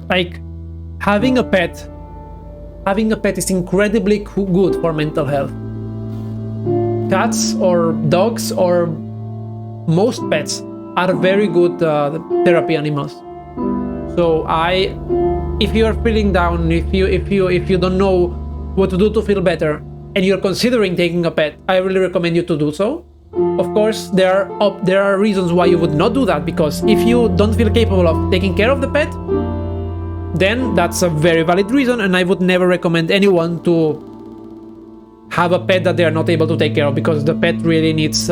Like, having a pet is incredibly good for mental health. Cats or dogs or most pets are very good therapy animals. So if you are feeling down, if you don't know what to do to feel better, and you're considering taking a pet, I really recommend you to do so. Of course, there are reasons why you would not do that, because if you don't feel capable of taking care of the pet, then that's a very valid reason, and I would never recommend anyone to have a pet that they are not able to take care of, because the pet really needs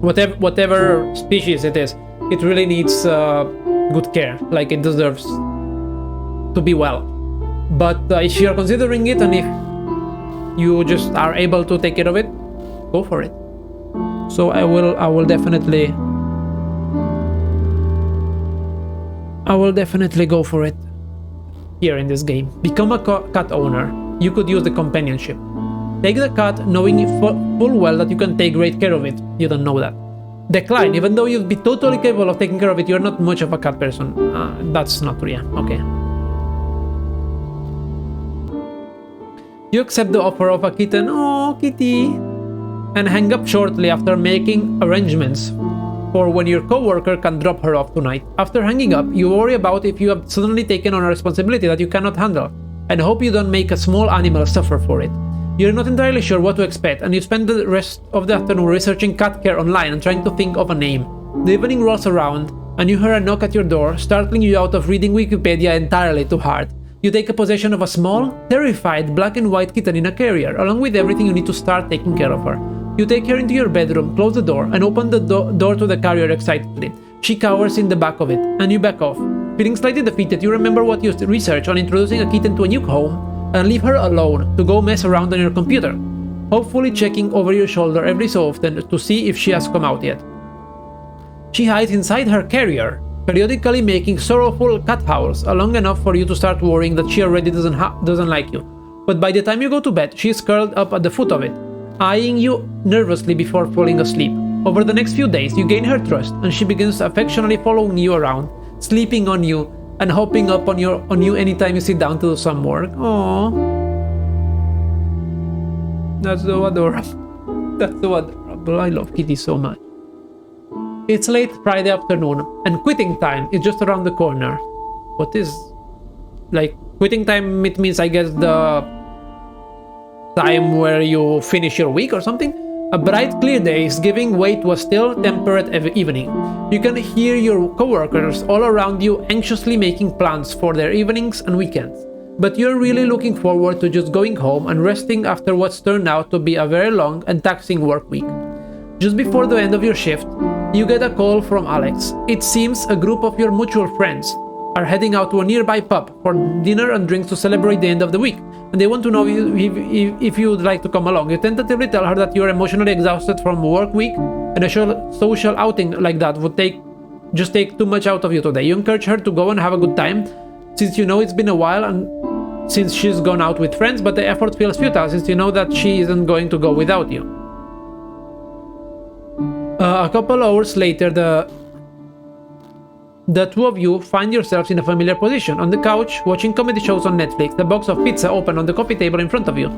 whatever species it is, it really needs good care, like it deserves to be well. But if you're considering it, and if you just are able to take care of it, go for it. So I will definitely go for it here in this game. Become a cat owner. You could use the companionship. Take the cat knowing full well that you can take great care of it. You don't know that. Decline, even though you'd be totally capable of taking care of it, you're not much of a cat person. That's not true, yeah, okay. You accept the offer of a kitten, oh kitty, and hang up shortly after making arrangements for when your coworker can drop her off tonight. After hanging up, you worry about if you have suddenly taken on a responsibility that you cannot handle, and hope you don't make a small animal suffer for it. You're not entirely sure what to expect, and you spend the rest of the afternoon researching cat care online and trying to think of a name. The evening rolls around, and you hear a knock at your door, startling you out of reading Wikipedia entirely too hard. You take possession of a small, terrified black and white kitten in a carrier, along with everything you need to start taking care of her. You take her into your bedroom, close the door, and open the door to the carrier excitedly. She cowers in the back of it, and you back off. Feeling slightly defeated, you remember what you researched on introducing a kitten to a new home, and leave her alone to go mess around on your computer, hopefully checking over your shoulder every so often to see if she has come out yet. She hides inside her carrier, periodically making sorrowful cat howls, long enough for you to start worrying that she already doesn't like you. But by the time you go to bed, she is curled up at the foot of it, eyeing you nervously before falling asleep. Over the next few days, you gain her trust, and she begins affectionately following you around, sleeping on you, and hopping up on you anytime you sit down to do some work. Aww. That's so adorable. That's so adorable. I love Kitty so much. It's late Friday afternoon, and quitting time is just around the corner. What is... like, quitting time, it means, I guess, the time where you finish your week or something? A bright, clear day is giving way to a still, temperate evening. You can hear your coworkers all around you anxiously making plans for their evenings and weekends. But you're really looking forward to just going home and resting after what's turned out to be a very long and taxing work week. Just before the end of your shift, you get a call from Alex. It seems a group of your mutual friends are heading out to a nearby pub for dinner and drinks to celebrate the end of the week, and they want to know if you would like to come along. You tentatively tell her that you are emotionally exhausted from a work week, and a social outing like that would take too much out of you today. You encourage her to go and have a good time, since you know it's been a while and since she's gone out with friends, but the effort feels futile since you know that she isn't going to go without you. A couple hours later, the two of you find yourselves in a familiar position, on the couch, watching comedy shows on Netflix, the box of pizza open on the coffee table in front of you.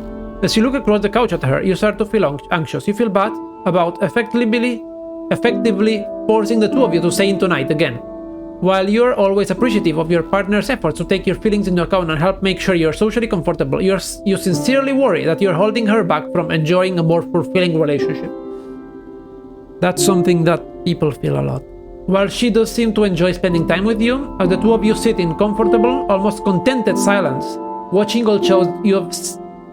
As you look across the couch at her, you start to feel anxious. You feel bad about effectively forcing the two of you to stay in tonight again. While you're always appreciative of your partner's efforts to take your feelings into account and help make sure you're socially comfortable, you sincerely worry that you're holding her back from enjoying a more fulfilling relationship. That's something that people feel a lot. While she does seem to enjoy spending time with you, as the two of you sit in comfortable, almost contented silence, watching old shows you have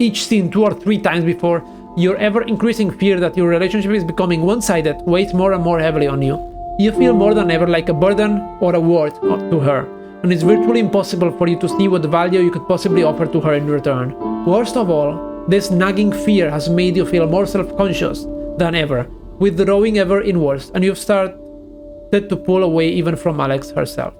each seen 2 or 3 times before, your ever-increasing fear that your relationship is becoming one-sided weighs more and more heavily on you. You feel more than ever like a burden or a word to her, and it's virtually impossible for you to see what value you could possibly offer to her in return. Worst of all, this nagging fear has made you feel more self-conscious than ever, withdrawing ever inwards, and you've started to pull away even from Alex herself.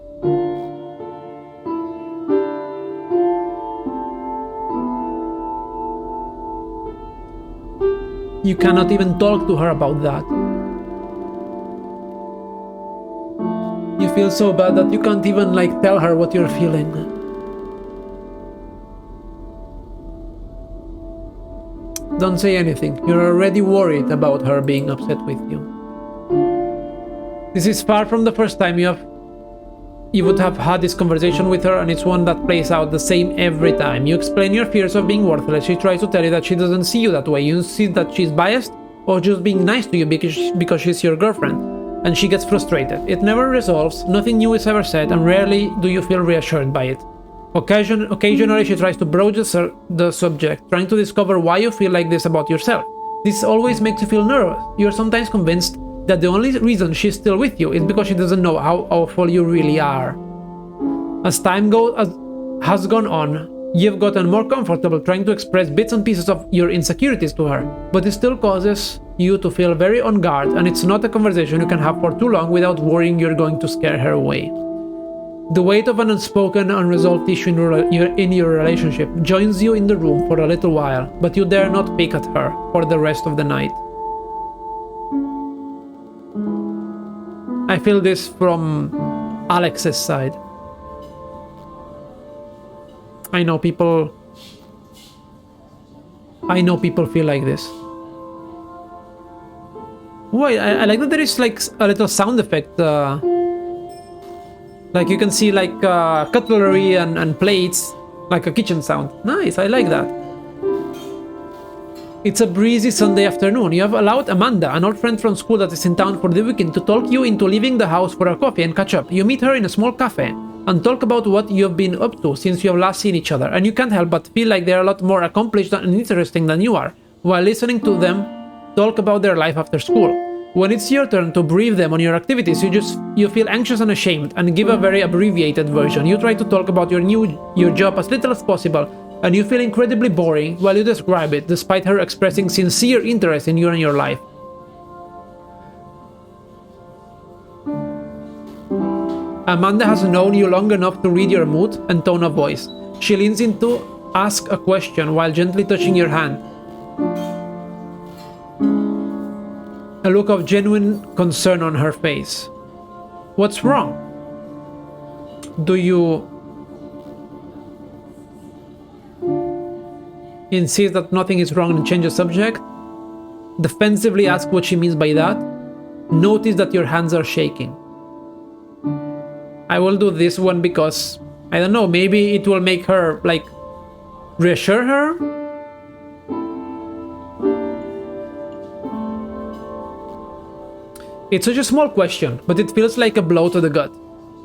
You cannot even talk to her about that. You feel so bad that you can't even like tell her what you're feeling. Don't say anything. You're already worried about her being upset with you. This is far from the first time you would have had this conversation with her, and it's one that plays out the same every time. You explain your fears of being worthless. She tries to tell you that she doesn't see you that way. You see that she's biased or just being nice to you because she's your girlfriend, and she gets frustrated. It never resolves, nothing new is ever said, and rarely do you feel reassured by it. Occasionally she tries to broach the subject, trying to discover why you feel like this about yourself. This always makes you feel nervous. You're sometimes convinced that the only reason she's still with you is because she doesn't know how awful you really are. As time has gone on, you've gotten more comfortable trying to express bits and pieces of your insecurities to her, but it still causes you to feel very on guard, and it's not a conversation you can have for too long without worrying you're going to scare her away. The weight of an unspoken, unresolved issue in your relationship joins you in the room for a little while, but you dare not peek at her for the rest of the night. I feel this from Alex's side. I know people feel like this. Wait, I like that there is like a little sound effect. Like you can see like cutlery and plates, like a kitchen sound. Nice, I like that. It's a breezy Sunday afternoon. You have allowed Amanda, an old friend from school that is in town for the weekend, to talk you into leaving the house for a coffee and catch up. You meet her in a small cafe and talk about what you've been up to since you have last seen each other, and you can't help but feel like they're a lot more accomplished and interesting than you are, while listening to them talk about their life after school. When it's your turn to brief them on your activities, you feel anxious and ashamed and give a very abbreviated version. You try to talk about your job as little as possible, and you feel incredibly boring while you describe it, despite her expressing sincere interest in you and your life. Amanda has known you long enough to read your mood and tone of voice. She leans in to ask a question while gently touching your hand. A look of genuine concern on her face. What's wrong? Do you insist that nothing is wrong and change the subject? Defensively ask what she means by that. Notice that your hands are shaking. I will do this one because, I don't know, maybe it will make her, like, reassure her? It's such a small question, but it feels like a blow to the gut.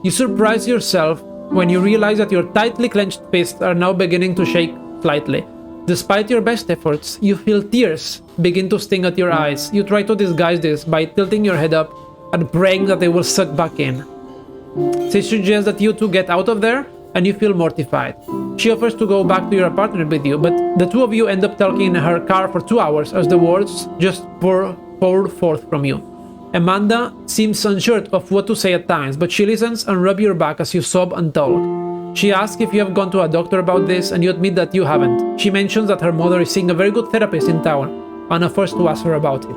You surprise yourself when you realize that your tightly clenched fists are now beginning to shake slightly. Despite your best efforts, you feel tears begin to sting at your eyes. You try to disguise this by tilting your head up and praying that they will suck back in. She suggests that you two get out of there, and you feel mortified. She offers to go back to your apartment with you, but the two of you end up talking in her car for 2 hours as the words just pour forth from you. Amanda seems unsure of what to say at times, but she listens and rubs your back as you sob and talk. She asks if you have gone to a doctor about this, and you admit that you haven't. She mentions that her mother is seeing a very good therapist in town, and offers to ask her about it.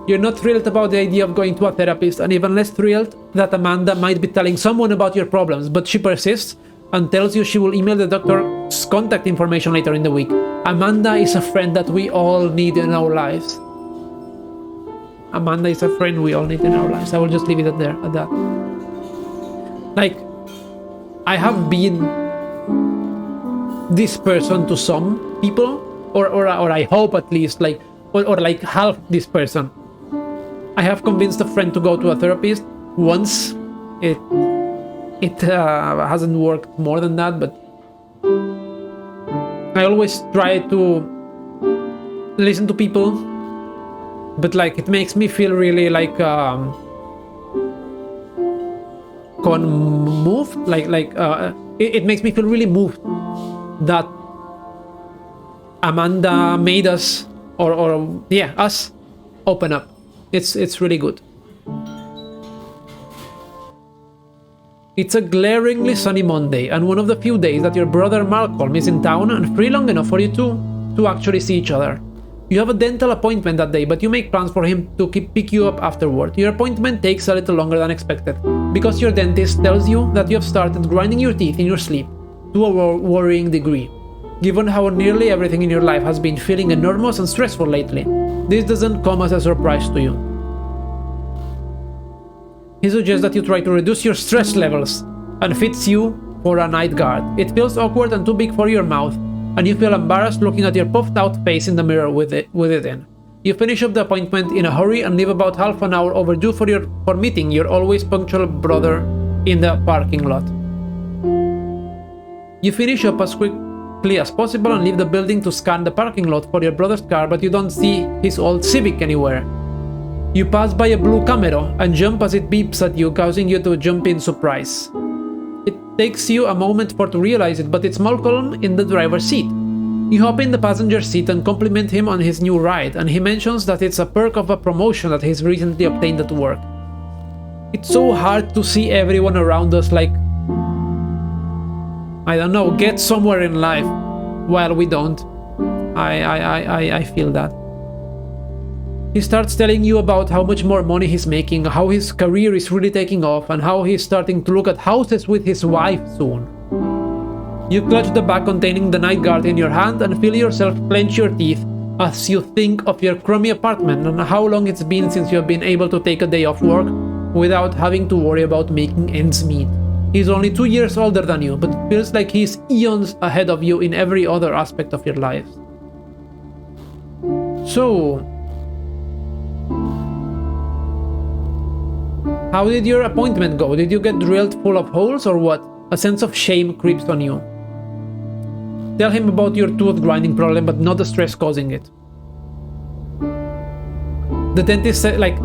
You're not thrilled about the idea of going to a therapist, and even less thrilled that Amanda might be telling someone about your problems, but she persists and tells you she will email the doctor's contact information later in the week. Amanda is a friend that we all need in our lives. Amanda is a friend we all need in our lives. I will just leave it at that. Like, I have been this person to some people, or I hope at least, like, or like half this person. I have convinced a friend to go to a therapist once. It hasn't worked more than that, but I always try to listen to people, but like it makes me feel really like moved, it makes me feel really moved that Amanda made us us open up. It's really good. It's a glaringly sunny Monday, and one of the few days that your brother Malcolm is in town and free long enough for you two to actually see each other. You have a dental appointment that day, but you make plans for him to pick you up afterward. Your appointment takes a little longer than expected, because your dentist tells you that you have started grinding your teeth in your sleep to a worrying degree. Given how nearly everything in your life has been feeling enormous and stressful lately, this doesn't come as a surprise to you. He suggests that you try to reduce your stress levels and fits you for a night guard. It feels awkward and too big for your mouth, and you feel embarrassed looking at your puffed out face in the mirror with it in. You finish up the appointment in a hurry and leave about half an hour overdue for meeting your always punctual brother in the parking lot. You finish up as quickly as possible and leave the building to scan the parking lot for your brother's car, but you don't see his old Civic anywhere. You pass by a blue Camaro and jump as it beeps at you, causing you to jump in surprise. It takes you a moment to realize it, but it's Malcolm in the driver's seat. You hop in the passenger seat and compliment him on his new ride, and he mentions that it's a perk of a promotion that he's recently obtained at work. It's so hard to see everyone around us like, I don't know, get somewhere in life while we don't. I feel that. He starts telling you about how much more money he's making, how his career is really taking off, and how he's starting to look at houses with his wife soon. You clutch the bag containing the night guard in your hand and feel yourself clench your teeth as you think of your crummy apartment and how long it's been since you have been able to take a day off work without having to worry about making ends meet. He's only 2 years older than you, but it feels like he's eons ahead of you in every other aspect of your lives. So, how did your appointment go? Did you get drilled full of holes or what? A sense of shame creeps on you. Tell him about your tooth grinding problem, but not the stress causing it. The dentist said, like,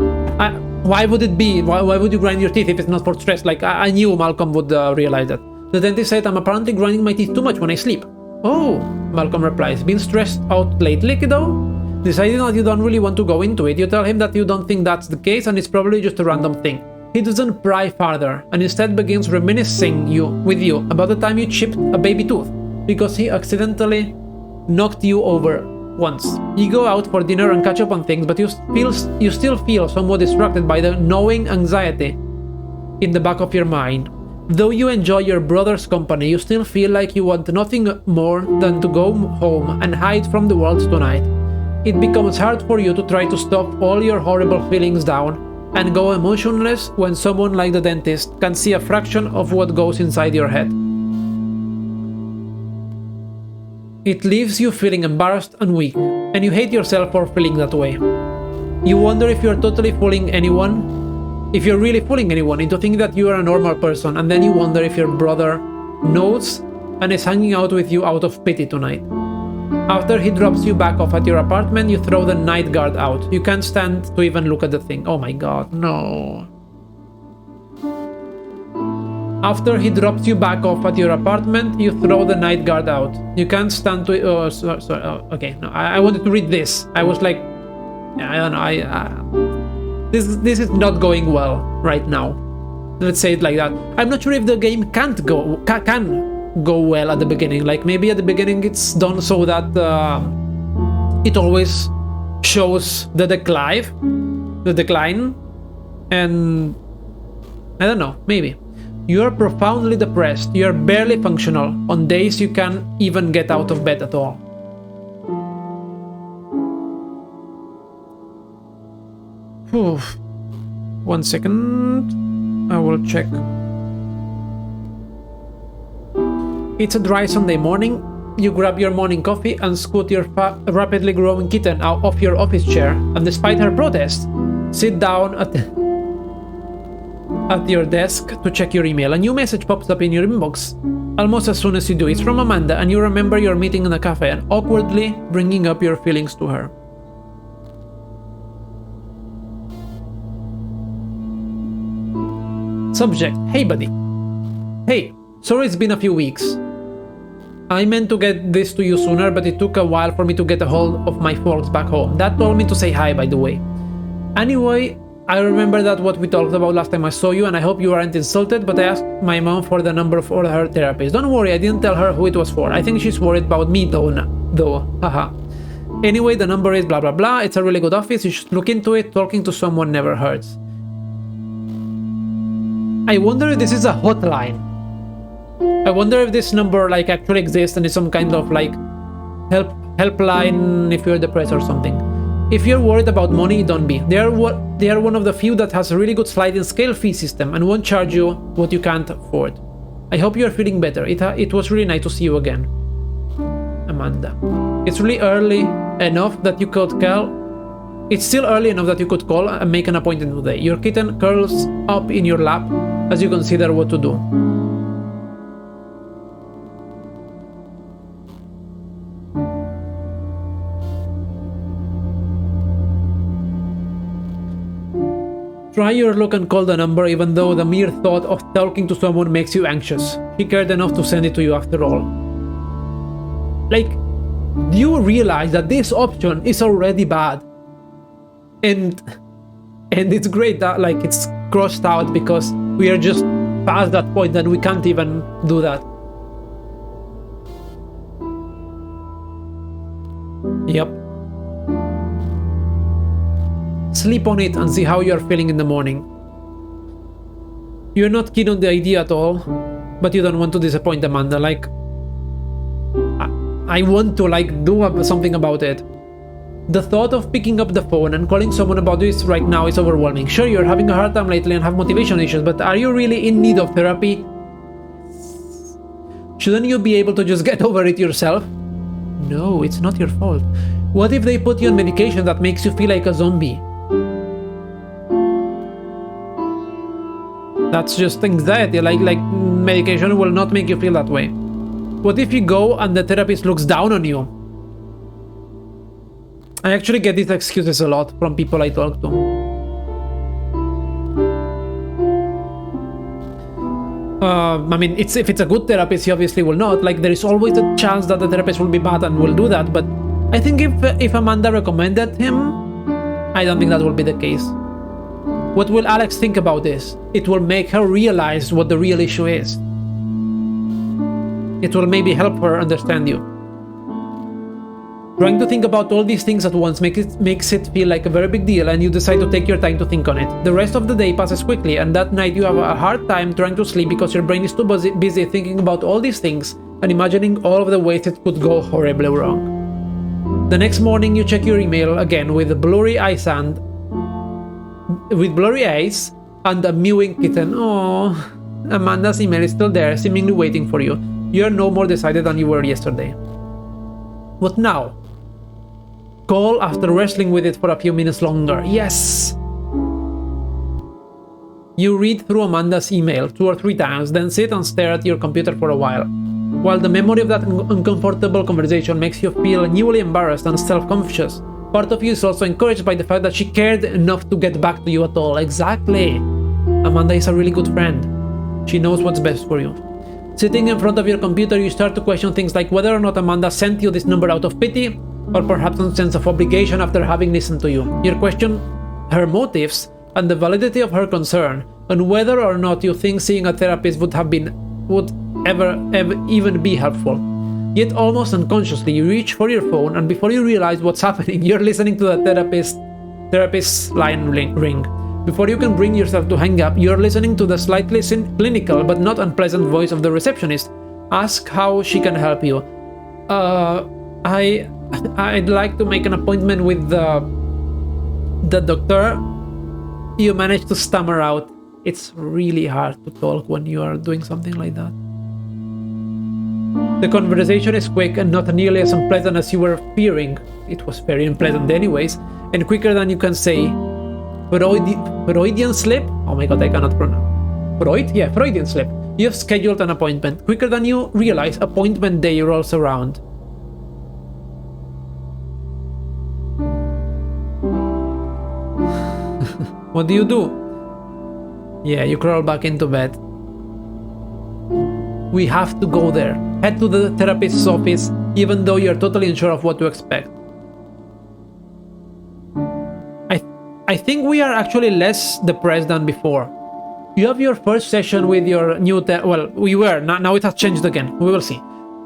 why would it be? Why would you grind your teeth if it's not for stress? Like, I knew Malcolm would realize that. The dentist said, I'm apparently grinding my teeth too much when I sleep. Oh, Malcolm replies, been stressed out lately, kiddo? Deciding that you don't really want to go into it, you tell him that you don't think that's the case and it's probably just a random thing. He doesn't pry farther and instead begins reminiscing with you about the time you chipped a baby tooth because he accidentally knocked you over once. You go out for dinner and catch up on things, but you still feel somewhat distracted by the gnawing anxiety in the back of your mind. Though you enjoy your brother's company, you still feel like you want nothing more than to go home and hide from the world tonight. It becomes hard for you to try to stop all your horrible feelings down and go emotionless when someone like the dentist can see a fraction of what goes inside your head. It leaves you feeling embarrassed and weak, and you hate yourself for feeling that way. You wonder if you're totally fooling anyone, if you're really fooling anyone into thinking that you are a normal person, and then you wonder if your brother knows and is hanging out with you out of pity tonight. After he drops you back off at your apartment, you throw the night guard out. You can't stand to even look at the thing. Oh my god, no. After he drops you back off at your apartment, you throw the night guard out. You can't stand to... okay, no, I wanted to read this. I was like... I don't know, this is not going well right now. Let's say it like that. I'm not sure if the game can go well at the beginning. Like, maybe at the beginning it's done so that it always shows the decline, and I don't know, maybe. You're profoundly depressed, you're barely functional, on days you can't even get out of bed at all. Whew. 1 second, I will check. It's a dry Sunday morning. You grab your morning coffee and scoot your rapidly growing kitten out of your office chair, and despite her protest, sit down at your desk to check your email. A new message pops up in your inbox almost as soon as you do. It's from Amanda, and you remember your meeting in a cafe and awkwardly bringing up your feelings to her. Subject: Hey buddy. Hey, sorry it's been a few weeks. I meant to get this to you sooner, but it took a while for me to get a hold of my folks back home. Dad told me to say hi, by the way. Anyway, I remember that what we talked about last time I saw you, and I hope you aren't insulted, but I asked my mom for the number of all her therapists. Don't worry, I didn't tell her who it was for. I think she's worried about me though, haha. Anyway, the number is blah blah blah. It's a really good office. You should look into it. Talking to someone never hurts. I wonder if this is a hotline. I wonder if this number like actually exists and is some kind of like helpline if you're depressed or something. If you're worried about money, don't be. They are one of the few that has a really good sliding scale fee system and won't charge you what you can't afford. I hope you're feeling better. It was really nice to see you again. Amanda. It's really early enough that you could call. It's still early enough that you could call and make an appointment today. Your kitten curls up in your lap as you consider what to do. Try your luck and call the number, even though the mere thought of talking to someone makes you anxious. She cared enough to send it to you after all. Like, do you realize that this option is already bad? And it's great that like it's crossed out because we are just past that point and we can't even do that. Yep. Sleep on it and see how you're feeling in the morning. You're not keen on the idea at all, but you don't want to disappoint Amanda. Like, I want to like do something about it. The thought of picking up the phone and calling someone about this right now is overwhelming. Sure, you're having a hard time lately and have motivation issues, but are you really in need of therapy? Shouldn't you be able to just get over it yourself? No, it's not your fault. What if they put you on medication that makes you feel like a zombie? That's just anxiety, like medication will not make you feel that way. What if you go and the therapist looks down on you? I actually get these excuses a lot from people I talk to. I mean, if it's a good therapist, he obviously will not. Like, there is always a chance that the therapist will be bad and will do that, but I think if Amanda recommended him, I don't think that will be the case. What will Alex think about this? It will make her realize what the real issue is. It will maybe help her understand you. Trying to think about all these things at once makes it feel like a very big deal, and you decide to take your time to think on it. The rest of the day passes quickly, and that night you have a hard time trying to sleep because your brain is too busy thinking about all these things and imagining all of the ways it could go horribly wrong. The next morning you check your email again with blurry eyes and a mewing kitten. Oh, Amanda's email is still there, seemingly waiting for you. You're no more decided than you were yesterday. What now? Call after wrestling with it for a few minutes longer. Yes! You read through Amanda's email 2 or 3 times, then sit and stare at your computer for a while. While the memory of that uncomfortable conversation makes you feel newly embarrassed and self-conscious, part of you is also encouraged by the fact that she cared enough to get back to you at all. Exactly! Amanda is a really good friend. She knows what's best for you. Sitting in front of your computer, you start to question things like whether or not Amanda sent you this number out of pity, or perhaps some sense of obligation after having listened to you. You question her motives and the validity of her concern, and whether or not you think seeing a therapist would ever even be helpful. Yet almost unconsciously, you reach for your phone, and before you realize what's happening, you're listening to the therapist's line ring. Before you can bring yourself to hang up, you're listening to the slightly clinical but not unpleasant voice of the receptionist. Ask how she can help you. I'd like to make an appointment with the doctor. You manage to stammer out. It's really hard to talk when you are doing something like that. The conversation is quick and not nearly as unpleasant as you were fearing. It was very unpleasant anyways, and quicker than you can say. Freudian slip? Oh my god, I cannot pronounce. Freud? Yeah, Freudian slip. You have scheduled an appointment. Quicker than you realize, appointment day rolls around. What do you do? Yeah, you crawl back into bed. We have to go there. Head to the therapist's office, even though you're totally unsure of what to expect. I think we are actually less depressed than before. You have your first session with your new well, we were. Now it has changed again. We will see.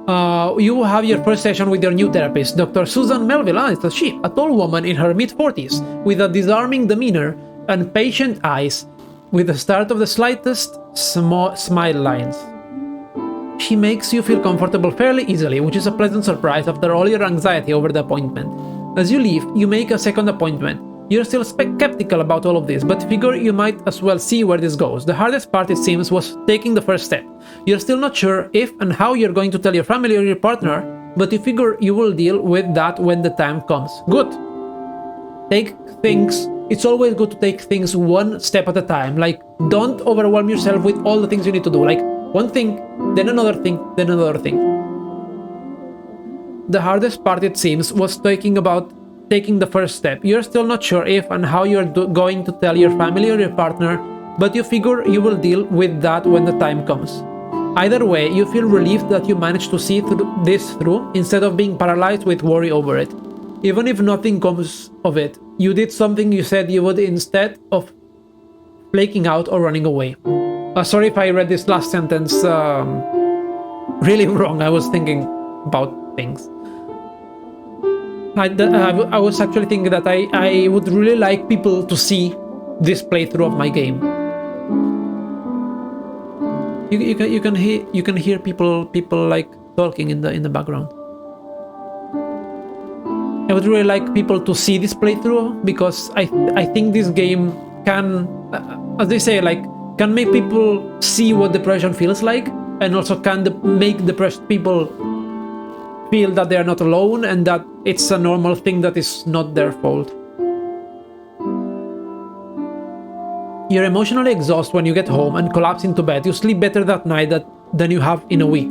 You have your first session with your new therapist, Dr. Susan Melville. It's a she, a tall woman in her mid-40s, with a disarming demeanor and patient eyes, with the start of the slightest smile lines. She makes you feel comfortable fairly easily, which is a pleasant surprise after all your anxiety over the appointment. As you leave, you make a second appointment. You're still skeptical about all of this, but figure you might as well see where this goes. The hardest part, it seems, was taking the first step. You're still not sure if and how you're going to tell your family or your partner, but you figure you will deal with that when the time comes. Good. It's always good to take things one step at a time. Like, don't overwhelm yourself with all the things you need to do. Like, one thing, then another thing, then another thing. The hardest part, it seems, was taking the first step. You're still not sure if and how you're going to tell your family or your partner, but you figure you will deal with that when the time comes. Either way, you feel relieved that you managed to see this through instead of being paralyzed with worry over it. Even if nothing comes of it, you did something you said you would instead of flaking out or running away. Sorry if I read this last sentence really wrong. I was thinking about things. I was actually thinking that I would really like people to see this playthrough of my game. You can hear people like talking in the background. I would really like people to see this playthrough because I think this game can, as they say, like, can make people see what depression feels like, and also can make depressed people feel that they are not alone and that it's a normal thing, that is not their fault. You're emotionally exhausted when you get home and collapse into bed. You sleep better that night than you have in a week.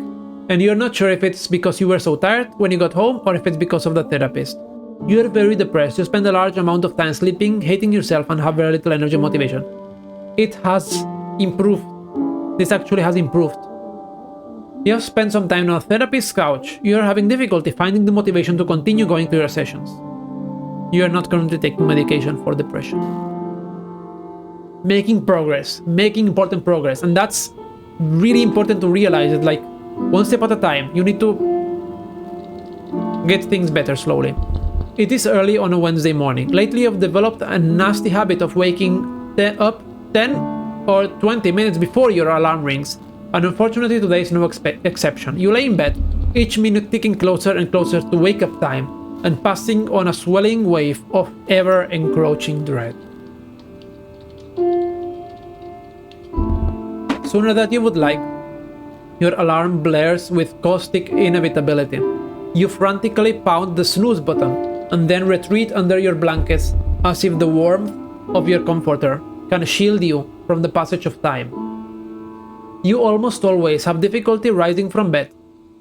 And you're not sure if it's because you were so tired when you got home or if it's because of the therapist. You're very depressed. You spend a large amount of time sleeping, hating yourself, and have very little energy and motivation. It has improved. This actually has improved. You have spent some time on a therapist's couch. You are having difficulty finding the motivation to continue going to your sessions. You are not currently taking medication for depression. Making progress, making important progress, and that's really important to realize it. Like, one step at a time. You need to get things better slowly. It is early on a Wednesday morning. Lately, you've developed a nasty habit of waking up 10 or 20 minutes before your alarm rings. And unfortunately, today is no exception. You lay in bed, each minute ticking closer and closer to wake-up time, and passing on a swelling wave of ever-encroaching dread. Sooner than you would like, your alarm blares with caustic inevitability. You frantically pound the snooze button, and then retreat under your blankets as if the warmth of your comforter can shield you from the passage of time. You almost always have difficulty rising from bed,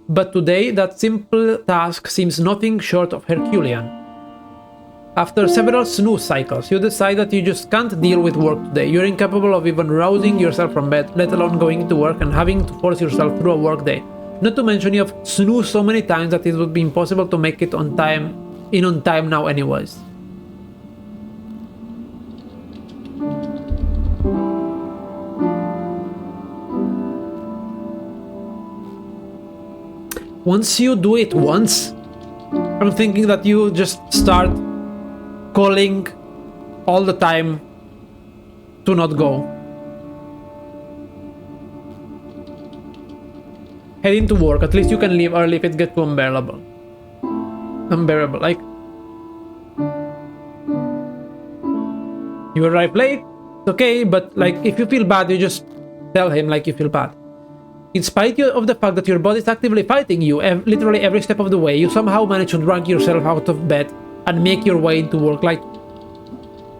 but today that simple task seems nothing short of Herculean. After several snooze cycles, you decide that you just can't deal with work today. You're incapable of even rousing yourself from bed, let alone going to work and having to force yourself through a work day. Not to mention you have snoozed so many times that it would be impossible to make it on time now anyways. Once you do it once, I'm thinking that you just start calling all the time to not go. Heading to work, at least you can leave early if it gets too unbearable. Like, you arrive late, it's okay, but like, if you feel bad, you just tell him like you feel bad. In spite of the fact that your body is actively fighting you literally every step of the way, you somehow manage to drag yourself out of bed and make your way into work. Like,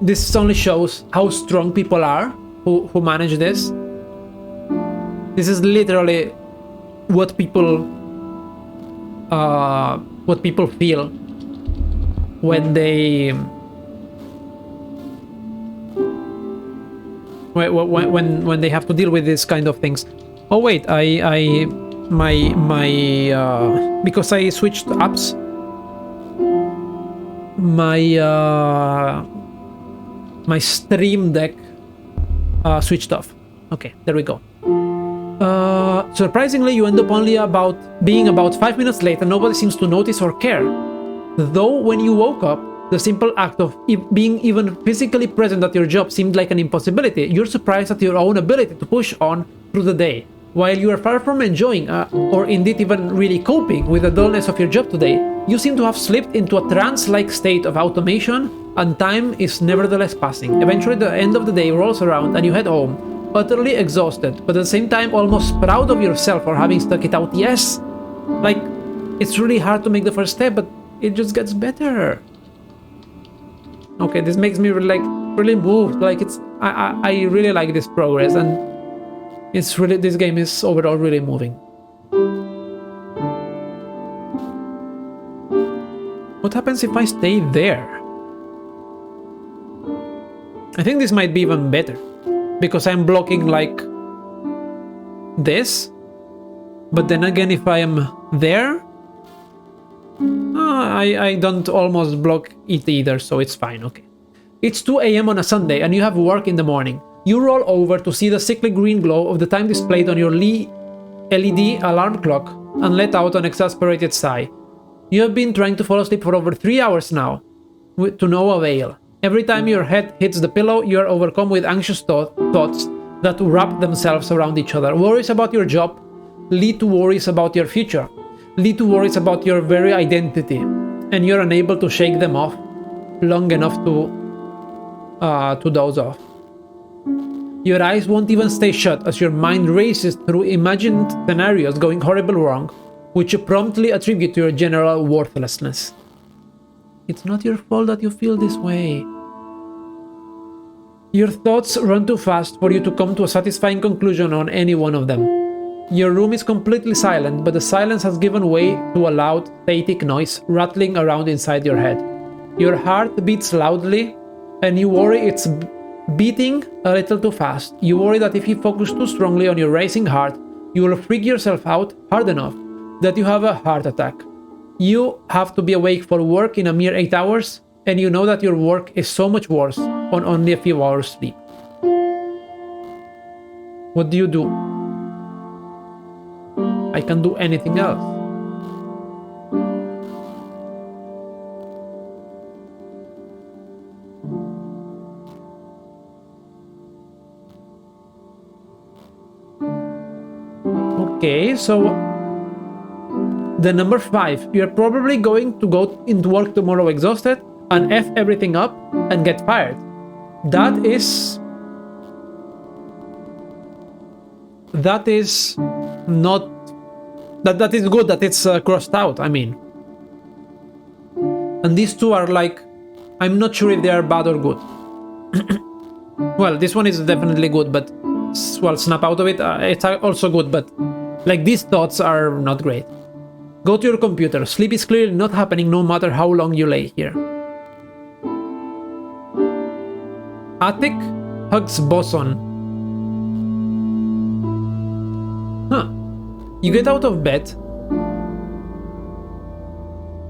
this only shows how strong people are who manage this. This is literally what people feel when they when they have to deal with these kind of things. Oh wait, because I switched apps, my Stream Deck switched off. Okay, there we go. Surprisingly, you end up only being about 5 minutes late and nobody seems to notice or care. Though when you woke up, the simple act of being even physically present at your job seemed like an impossibility. You're surprised at your own ability to push on through the day. While you are far from enjoying, or indeed even really coping with the dullness of your job today, you seem to have slipped into a trance-like state of automation, and time is nevertheless passing. Eventually the end of the day rolls around and you head home, utterly exhausted, but at the same time almost proud of yourself for having stuck it out. Yes! Like, it's really hard to make the first step, but it just gets better. Okay, this makes me really moved. Like, I really like this progress, and it's really, this game is overall really moving. What happens if I stay there? I think this might be even better, because I'm blocking like this. But then again, if I am there, I don't almost block it either, so it's fine. Okay. It's 2 AM on a Sunday and you have work in the morning. You roll over to see the sickly green glow of the time displayed on your LED alarm clock and let out an exasperated sigh. You have been trying to fall asleep for over 3 hours now, to no avail. Every time your head hits the pillow, you are overcome with anxious thoughts that wrap themselves around each other. Worries about your job lead to worries about your future, lead to worries about your very identity, and you're unable to shake them off long enough to doze off. Your eyes won't even stay shut as your mind races through imagined scenarios going horribly wrong, which you promptly attribute to your general worthlessness. It's not your fault that you feel this way. Your thoughts run too fast for you to come to a satisfying conclusion on any one of them. Your room is completely silent, but the silence has given way to a loud, static noise rattling around inside your head. Your heart beats loudly, and you worry it's beating a little too fast. You worry that if you focus too strongly on your racing heart, you will freak yourself out hard enough that you have a heart attack. You have to be awake for work in a mere 8 hours, and you know that your work is so much worse on only a few hours sleep. What do you do? I can't do anything else. Okay, so the number 5, you're probably going to go into work tomorrow exhausted and F everything up and get fired. That is not... That is good that it's crossed out, I mean. And these two are like... I'm not sure if they are bad or good. Well, this one is definitely good, but... Well, snap out of it, it's also good, but... Like, these thoughts are not great. Go to your computer. Sleep is clearly not happening no matter how long you lay here. Attic hugs boson. Huh. You get out of bed.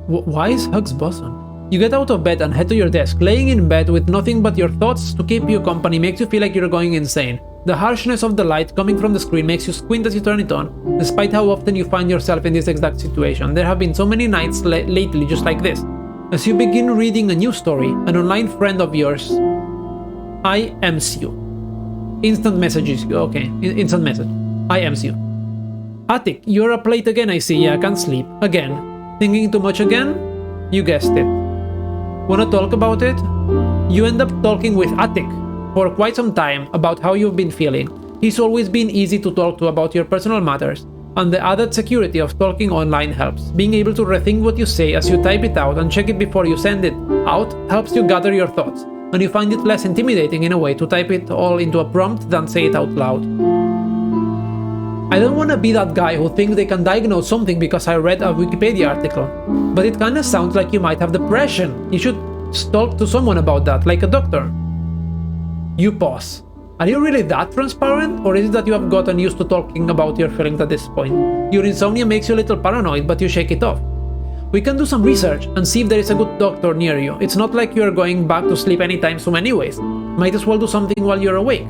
Why is hugs boson? You get out of bed and head to your desk. Laying in bed with nothing but your thoughts to keep you company makes you feel like you're going insane. The harshness of the light coming from the screen makes you squint as you turn it on, despite how often you find yourself in this exact situation. There have been so many nights lately just like this. As you begin reading a new story, an online friend of yours IMs you. Instant messages you. Okay, instant message. IMs you. Attic, you're up late again, I see. Yeah, I can't sleep. Again. Thinking too much again? You guessed it. Wanna talk about it? You end up talking with Attic for quite some time about how you've been feeling. He's always been easy to talk to about your personal matters, and the added security of talking online helps. Being able to rethink what you say as you type it out and check it before you send it out helps you gather your thoughts, and you find it less intimidating in a way to type it all into a prompt than say it out loud. I don't want to be that guy who thinks they can diagnose something because I read a Wikipedia article, but it kinda sounds like you might have depression. You should talk to someone about that, like a doctor. You pause. Are you really that transparent, or is it that you have gotten used to talking about your feelings at this point? Your insomnia makes you a little paranoid, but you shake it off. We can do some research and see if there is a good doctor near you. It's not like you're going back to sleep anytime soon anyways. Might as well do something while you're awake.